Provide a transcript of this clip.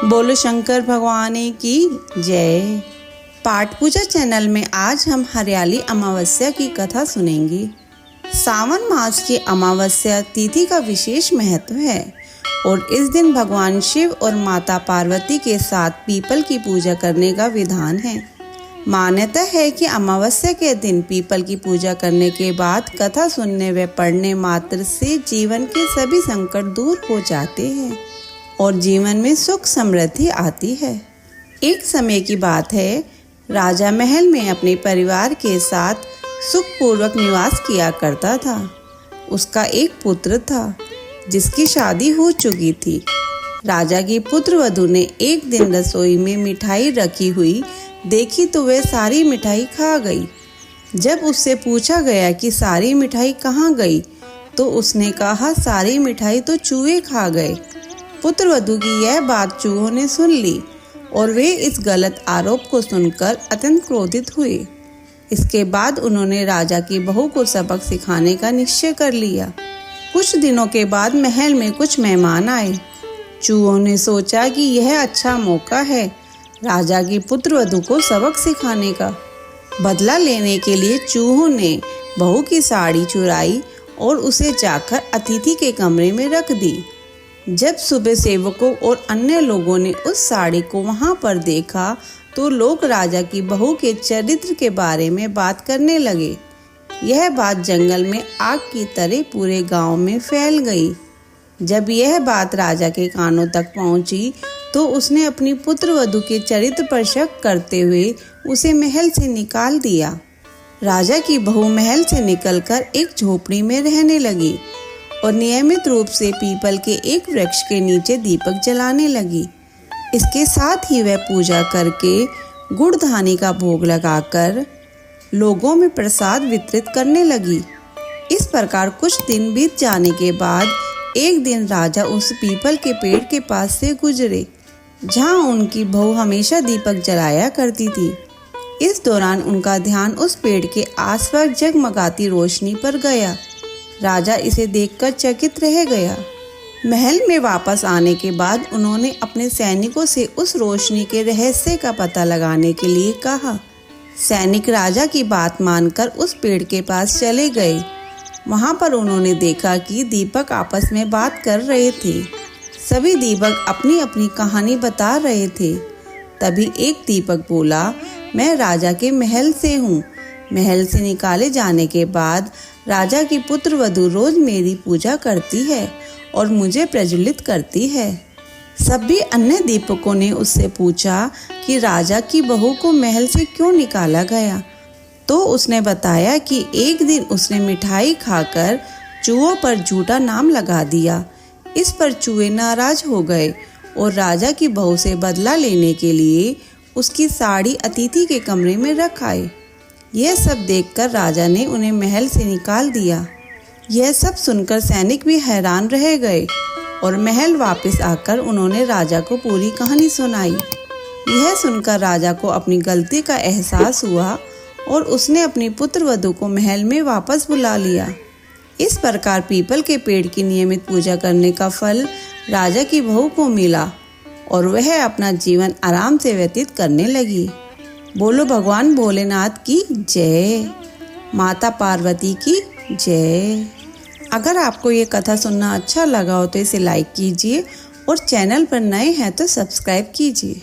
बोलो शंकर भगवान की जय। पाठ पूजा चैनल में आज हम हरियाली अमावस्या की कथा सुनेंगे। सावन मास की अमावस्या तिथि का विशेष महत्व है और इस दिन भगवान शिव और माता पार्वती के साथ पीपल की पूजा करने का विधान है। मान्यता है कि अमावस्या के दिन पीपल की पूजा करने के बाद कथा सुनने व पढ़ने मात्र से जीवन के सभी संकट दूर हो जाते हैं और जीवन में सुख समृद्धि आती है। एक समय की बात है, राजा महल में अपने परिवार के साथ सुखपूर्वक निवास किया करता था। उसका एक पुत्र था जिसकी शादी हो चुकी थी। राजा की पुत्रवधू ने एक दिन रसोई में मिठाई रखी हुई देखी तो वह सारी मिठाई खा गई। जब उससे पूछा गया कि सारी मिठाई कहाँ गई तो उसने कहा, सारी मिठाई तो चूहे खा गए। पुत्रवधू की यह बात चूहों ने सुन ली और वे इस गलत आरोप को सुनकर अत्यंत क्रोधित हुए। इसके बाद उन्होंने राजा की बहू को सबक सिखाने का निश्चय कर लिया। कुछ दिनों के बाद महल में कुछ मेहमान आए। चूहों ने सोचा कि यह अच्छा मौका है राजा की पुत्रवधू को सबक सिखाने का। बदला लेने के लिए चूहों ने बहू की साड़ी चुराई और उसे जाकर अतिथि के कमरे में रख दी। जब सुबह सेवकों और अन्य लोगों ने उस साड़ी को वहां पर देखा तो लोग राजा की बहू के चरित्र के बारे में बात करने लगे। यह बात जंगल में आग की तरह पूरे गांव में फैल गई। जब यह बात राजा के कानों तक पहुंची तो उसने अपनी पुत्रवधू के चरित्र पर शक करते हुए उसे महल से निकाल दिया। राजा की बहू महल से निकलकर एक झोपड़ी में रहने लगी और नियमित रूप से पीपल के एक वृक्ष के नीचे दीपक जलाने लगी। इसके साथ ही वह पूजा करके गुड़ धानी का भोग लगाकर लोगों में प्रसाद वितरित करने लगी। इस प्रकार कुछ दिन बीत जाने के बाद एक दिन राजा उस पीपल के पेड़ के पास से गुजरे जहां उनकी बहू हमेशा दीपक जलाया करती थी। इस दौरान उनका ध्यान उस पेड़ के आसपास जगमगाती रोशनी पर गया। राजा इसे देखकर चकित रह गया। महल में वापस आने के बाद उन्होंने अपने सैनिकों से उस रोशनी के रहस्य का पता लगाने के लिए कहा। सैनिक राजा की बात मानकर उस पेड़ के पास चले गए। वहां पर उन्होंने देखा कि दीपक आपस में बात कर रहे थे। सभी दीपक अपनी अपनी कहानी बता रहे थे। तभी एक दीपक बोला, मैं राजा के महल से हूँ। महल से निकाले जाने के बाद राजा की पुत्रवधू रोज मेरी पूजा करती है और मुझे प्रज्वलित करती है। सभी अन्य दीपकों ने उससे पूछा कि राजा की बहू को महल से क्यों निकाला गया, तो उसने बताया कि एक दिन उसने मिठाई खाकर चूहों पर झूठा नाम लगा दिया। इस पर चूहे नाराज हो गए और राजा की बहू से बदला लेने के लिए उसकी साड़ी अतिथि के कमरे में रख आए। यह सब देखकर राजा ने उन्हें महल से निकाल दिया। यह सब सुनकर सैनिक भी हैरान रह गए और महल वापस आकर उन्होंने राजा को पूरी कहानी सुनाई। यह सुनकर राजा को अपनी गलती का एहसास हुआ और उसने अपनी पुत्रवधू को महल में वापस बुला लिया। इस प्रकार पीपल के पेड़ की नियमित पूजा करने का फल राजा की बहू को मिला और वह अपना जीवन आराम से व्यतीत करने लगी। बोलो भगवान भोलेनाथ की जय, माता पार्वती की जय। अगर आपको ये कथा सुनना अच्छा लगा हो तो इसे लाइक कीजिए और चैनल पर नए हैं तो सब्सक्राइब कीजिए।